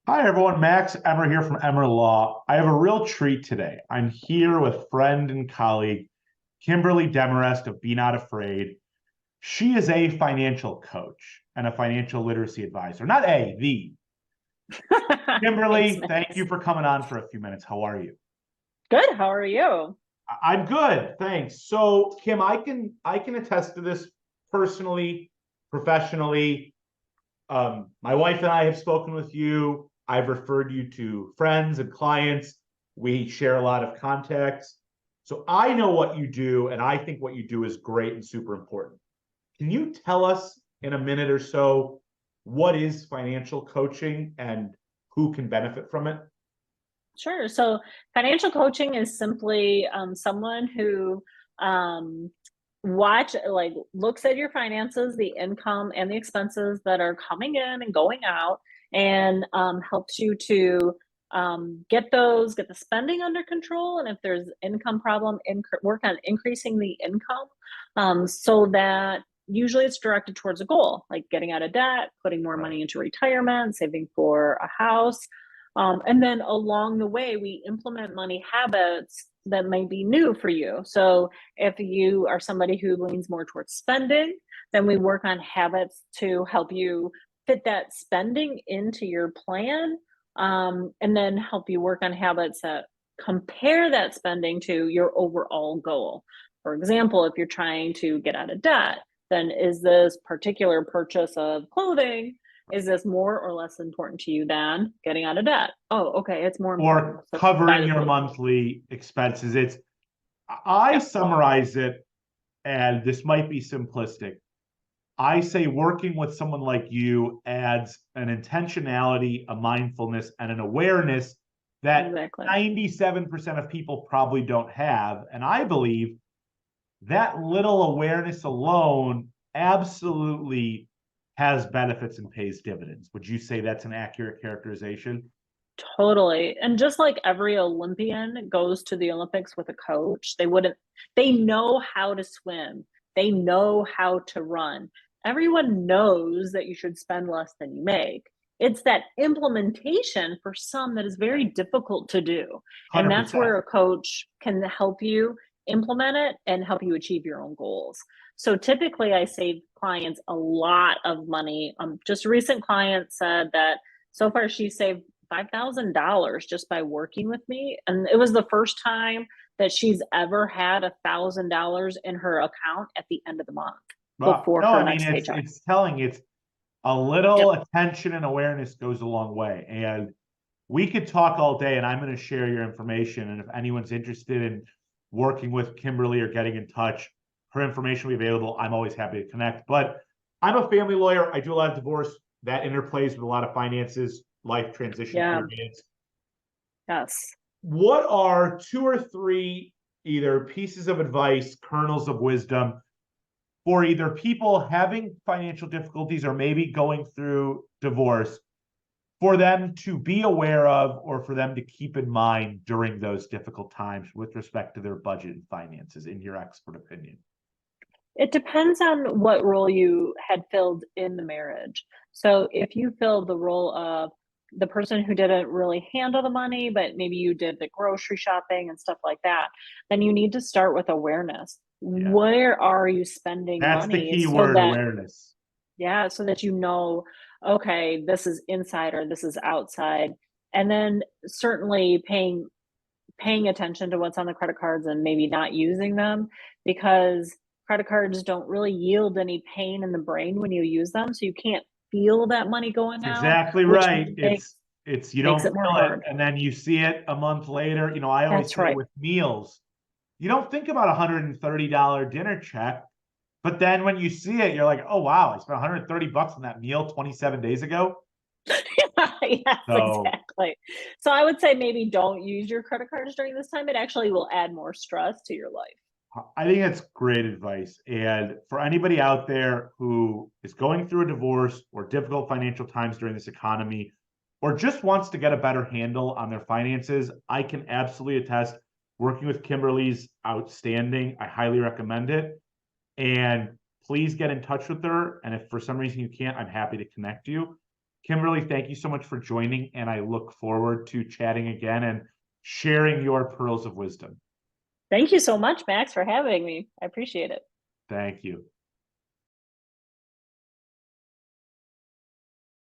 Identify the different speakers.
Speaker 1: Hi, everyone. Max Emmer here from Emmer Law. I have a real treat today. I'm here with friend and colleague Kimberley Demarest of Be Not Afraid. She is a financial coach and a financial literacy advisor. Not the.
Speaker 2: Thanks,
Speaker 1: Kimberley, thank you
Speaker 2: Max.
Speaker 1: for coming on for a few minutes. How are you?
Speaker 2: Good. How are you?
Speaker 1: I'm good, thanks. So, Kim, I can attest to this personally, professionally. My wife and I have spoken with you. I've referred you to friends and clients. We share a lot of contacts. So I know what you do, and I think what you do is great and super important. Can you tell us in a minute or so what is financial coaching and who can benefit from it?
Speaker 2: Sure. So, financial coaching is simply someone who um, looks at your finances, the income and the expenses that are coming in and going out, and helps you to get the spending under control. And if there's income problem, work on increasing the income, so that usually it's directed towards a goal, like getting out of debt, putting more
Speaker 1: Right.
Speaker 2: money into retirement, saving for a house. And then along the way, we implement money habits that might be new for you. So if you are somebody who leans more towards spending, then we work on habits to help you fit that spending into your plan, and then help you work on habits that compare that spending to your overall goal. For example, if you're trying to get out of debt, then is this particular purchase of clothing, is this more or less important to you than getting out of debt? Oh, okay, it's more important.
Speaker 1: Or
Speaker 2: So buy
Speaker 1: covering
Speaker 2: the
Speaker 1: your
Speaker 2: clothing.
Speaker 1: monthly expenses. I
Speaker 2: Yeah.
Speaker 1: summarize it, and this might be simplistic. I say working with someone like you adds an intentionality, a mindfulness, and an awareness that
Speaker 2: Exactly.
Speaker 1: 97% of people probably don't have. And I believe that little awareness alone absolutely has benefits and pays dividends. Would you say that's an accurate characterization?
Speaker 2: Totally. And just like every Olympian goes to the Olympics with a coach, they know how to swim, they know how to run. Everyone knows that you should spend less than you make. It's that implementation for some that is very difficult to do. And that's
Speaker 1: 100%.
Speaker 2: where a coach can help you implement it and help you achieve your own goals. So typically, I save clients a lot of money. Just a recent client said that so far she saved $5,000 just by working with me. And it was the first time that she's ever had $1,000 in her account at the end of the month
Speaker 1: Well,
Speaker 2: before
Speaker 1: no,
Speaker 2: her
Speaker 1: I mean
Speaker 2: next paycheck.
Speaker 1: it's telling. It's a
Speaker 2: Yep.
Speaker 1: little attention and awareness goes a long way. And we could talk all day, and I'm going to share your information. And if anyone's interested in working with Kimberly or getting in touch, her information will be available. I'm always happy to connect. But I'm a family lawyer. I do a lot of divorce that interplays with a lot of finances, life transition
Speaker 2: Yeah.
Speaker 1: periods.
Speaker 2: Yes.
Speaker 1: What are two or three either pieces of advice, kernels of wisdom for either people having financial difficulties or maybe going through divorce for them to be aware of or for them to keep in mind during those difficult times with respect to their budget and finances, in your expert opinion?
Speaker 2: It depends on what role you had filled in the marriage. So if you filled the role of the person who didn't really handle the money, but maybe you did the grocery shopping and stuff like that, then you need to start with awareness.
Speaker 1: Yeah.
Speaker 2: Where are you spending
Speaker 1: That's the
Speaker 2: money
Speaker 1: key
Speaker 2: so
Speaker 1: word,
Speaker 2: that,
Speaker 1: awareness.
Speaker 2: yeah, so that you know, okay, this is inside or this is outside. And then certainly paying attention to what's on the credit cards and maybe not using them, because credit cards don't really yield any pain in the brain when you use them. So you can't feel that money going
Speaker 1: That's
Speaker 2: out,
Speaker 1: exactly
Speaker 2: which
Speaker 1: right. It's you
Speaker 2: makes
Speaker 1: don't
Speaker 2: it more
Speaker 1: feel it,
Speaker 2: hard.
Speaker 1: and then you see it a month later. I always
Speaker 2: That's
Speaker 1: say
Speaker 2: right.
Speaker 1: with meals, you don't think about $130 dinner check, but then when you see it, you're like, oh wow, I spent $130 on that meal 27 days ago.
Speaker 2: Yes,
Speaker 1: So
Speaker 2: exactly. So I would say maybe don't use your credit cards during this time. It actually will add more stress to your life.
Speaker 1: I think that's great advice. And for anybody out there who is going through a divorce or difficult financial times during this economy, or just wants to get a better handle on their finances, I can absolutely attest working with Kimberly's outstanding. I highly recommend it. And please get in touch with her. And if for some reason you can't, I'm happy to connect you. Kimberly, thank you so much for joining, and I look forward to chatting again and sharing your pearls of wisdom.
Speaker 2: Thank you so much, Max, for having me. I appreciate it.
Speaker 1: Thank you.